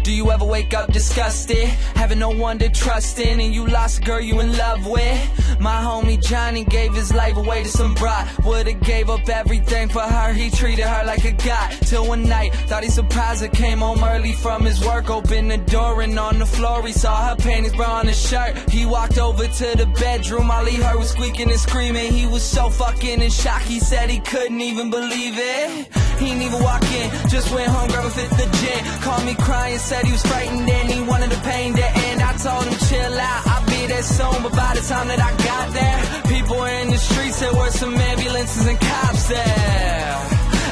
Do you ever wake up disgusted, having no one to trust in, and you lost a girl you in love with? My homie Johnny gave his life away to some broad. Would've gave up everything for her, he treated her like a god. Till one night, thought he surprised her, came home early from his work, opened the door and on the floor he saw her panties, bra on his shirt. He walked over to the bedroom, all he heard was squeaking and screaming. He was so fucking in shock, he said he couldn't even believe it. He didn't even walk in, just went home, grabbed a fifth of gin. Called me crying, said he was frightened and he wanted the pain to end. I told him chill out, I'll be there soon. But by the time that I got there, people were in the streets, there were some ambulances and cops there.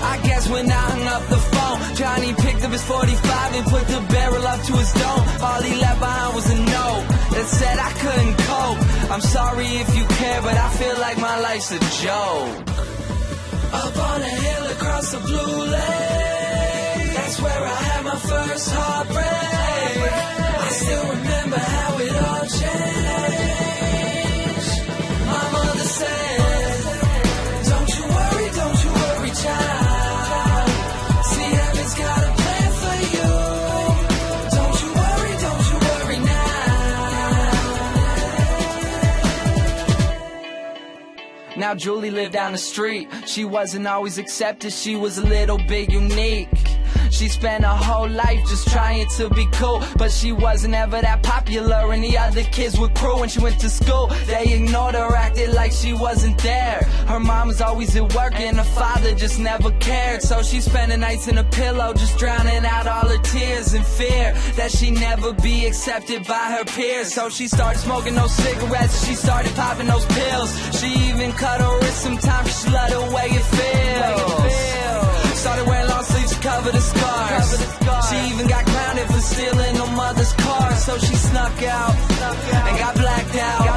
I guess when I hung up the phone, Johnny picked up his 45 and put the barrel up to his dome. All he left behind was a note that said I couldn't cope. I'm sorry if you care, but I feel like my life's a joke. Up on a hill across the blue lake, that's where I had my first heartbreak. I still remember how it all changed. My mother said, don't you worry, child. See, heaven's got a plan for you. Don't you worry now. Now Julie lived down the street. She wasn't always accepted, she was a little bit unique. She spent her whole life just trying to be cool, but she wasn't ever that popular and the other kids were cruel. When she went to school, they ignored her, acted like she wasn't there. Her mom was always at work and her father just never cared. So she spent the nights in a pillow, just drowning out all her tears in fear that she'd never be accepted by her peers. So she started smoking those cigarettes, she started popping those pills. She even cut her wrist sometimes, she loved the way it feels. Started wearing long sleeves to cover the scars. She even got grounded for stealing her mother's car. So she snuck out and got blacked out.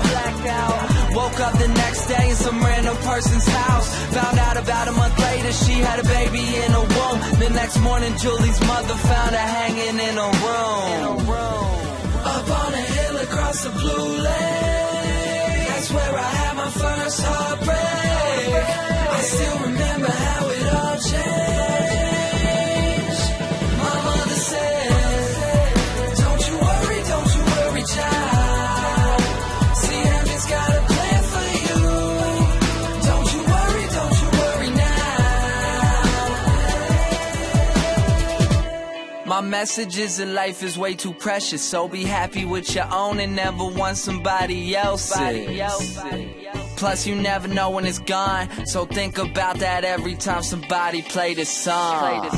Woke up the next day in some random person's house. Found out about a month later she had a baby in her womb. The next morning Julie's mother found her hanging in her room. Up on a hill across the blue lake, that's where I had my first heartbreak. I still remember how it all changed. My mother said, don't you worry, child. See, heaven's got a plan for you. Don't you worry now. My message is that life is way too precious, so be happy with your own and never want somebody else's. Plus you never know when it's gone, so think about that every time somebody play this song.